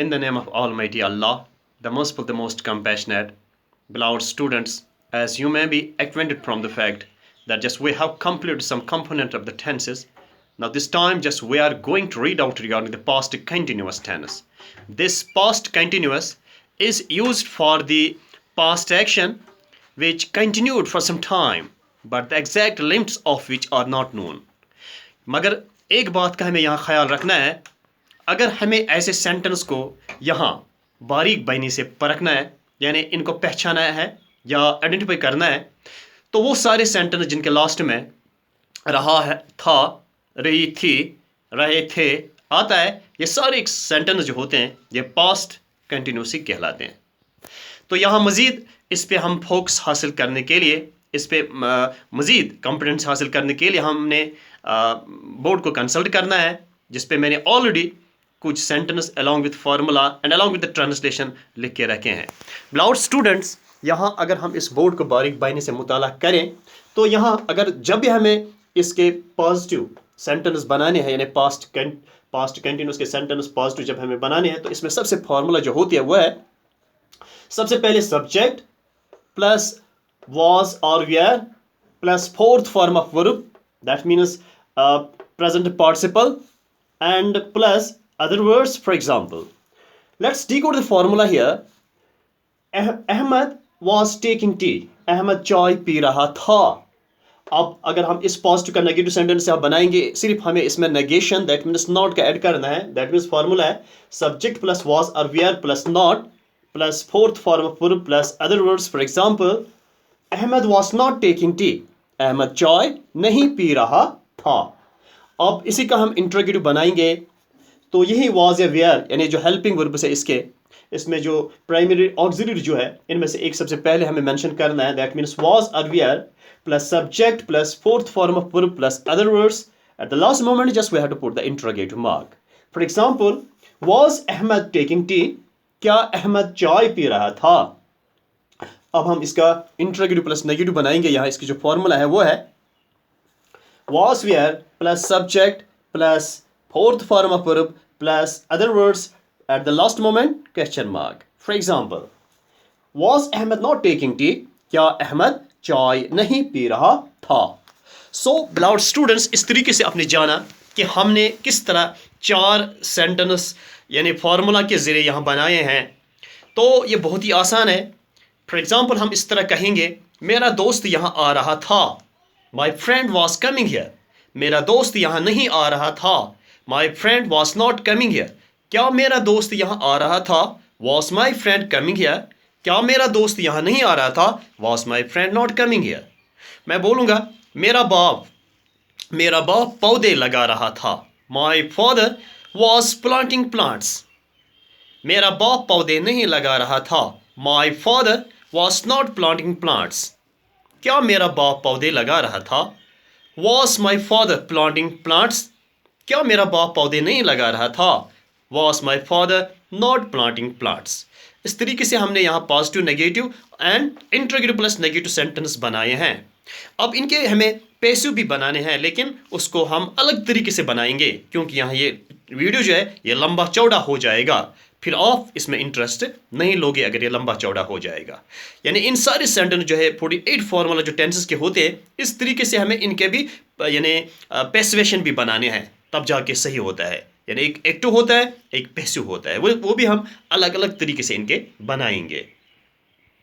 In the name of Almighty Allah, the Merciful, the Most Compassionate, beloved students, as you may be acquainted from the fact that just we have completed some component of the tenses. Now this time just we are going to read out regarding the past continuous tense. This past continuous is used for the past action which continued for some time, but the exact limits of which are not known. मगर एक बात का हमें यहाँ ख्याल रखना है, अगर हमें ऐसे सेंटेंस को यहाँ बारीक बाइनी से परखना है, यानी इनको पहचाना है या आइडेंटिफाई करना है, तो वो सारे सेंटेंस जिनके लास्ट में रहा है, था, रही थी, रहे थे आता है, ये सारे सेंटेंस जो होते हैं ये पास्ट कंटिन्यूस कहलाते हैं। तो यहाँ मज़ीद इस पे हम फोकस हासिल करने के लिए, इस पे मज़ीद कॉन्फिडेंस हासिल करने के लिए हमने बोर्ड को कंसल्ट करना है, जिस पे मैंने ऑलरेडी कुछ sentence along with formula and along with the translation लिख के रखे हैं। बेलाउड स्टूडेंट्स, यहाँ अगर हम इस बोर्ड को बारीक बाइनी से मुताला करें तो यहाँ अगर जब भी हमें इसके पॉजिटिव सेंटेंस बनाने हैं, यानी पास्ट कंटिन्यूस के सेंटेंस पॉजिटिव जब हमें बनाने हैं, तो इसमें सबसे फार्मूला जो होती है वो है सबसे पहले subject plus was or were plus fourth form of verb, that means present participle, and plus other words. For example, let's decode the formula here. Ahmed was taking tea. Ahmed चाय P रहा था। अब अगर हम इस positive का negative sentence से बनाएंगे, सिर्फ हमें इसमें नेगेशन दैट मीन्स नॉट का ऐड करना है। दैट मीन्स फार्मूला है subject plus was or were plus not plus fourth form of verb plus other words. For example, Ahmad was not taking tea. Ahmad चाय नहीं पी रहा था। अब इसी का हम इंट्रोगेटिव बनाएंगे, तो यही वॉज या वेयर यानी जो हेल्पिंग वर्ब से इसमें जो प्राइमरी ऑक्सिलरी जो है, इनमें से एक सबसे पहले हमें मेंशन करना है। दैट मीन्स वॉज और were plus subject plus fourth form of verb plus other words. At the last moment just we have to put the interrogative mark. For example, was Ahmad taking tea? क्या अहमद चाय P रहा था? अब हम इसका interrogative plus negative बनाएंगे। यहाँ इसकी जो फॉर्मूला है वो है was where plus subject plus fourth form of verb plus other words at the last moment question mark. For example, was Ahmad not taking tea? क्या अहमद चाय नहीं पी रहा था? सो बेलाउड स्टूडेंट्स, इस तरीके से आपने जाना कि हमने किस तरह चार सेंटेंस यानी फार्मूला के ज़रिए यहाँ बनाए हैं। तो ये बहुत ही आसान है। फॉर एग्जाम्पल, हम इस तरह कहेंगे, मेरा दोस्त यहाँ आ रहा था। My friend was coming here. मेरा दोस्त यहाँ नहीं आ रहा था। My friend was not coming here. क्या मेरा दोस्त यहाँ आ रहा था? Was my friend coming here? क्या मेरा दोस्त यहाँ नहीं आ रहा था? Was my friend not coming here? मैं बोलूँगा, मेरा बाप पौधे लगा रहा था। My father was planting plants. मेरा बाप पौधे नहीं लगा रहा था। My father was not planting plants. क्या मेरा बाप पौधे लगा रहा था? Was my father planting plants? क्या मेरा बाप पौधे नहीं लगा रहा था? Was my father not planting plants? इस तरीके से हमने यहाँ positive, negative and interrogative plus negative sentence बनाए हैं। अब इनके हमें पैसिव भी बनाने हैं, लेकिन उसको हम अलग तरीके से बनाएंगे, क्योंकि यहाँ ये वीडियो जो है ये लंबा चौड़ा हो जाएगा। फिर आप इसमें इंटरेस्ट नहीं लोगे अगर ये लंबा चौड़ा हो जाएगा। यानी इन सारे सेंटेंस जो है 48 फार्मूला जो टेंसेस के होते हैं, इस तरीके से हमें इनके भी यानी पैसिवेशन भी बनाने हैं, तब जाके सही होता है। यानी एक एक्टिव होता है, एक पैसिव होता है, वो भी हम अलग अलग तरीके से इनके बनाएंगे।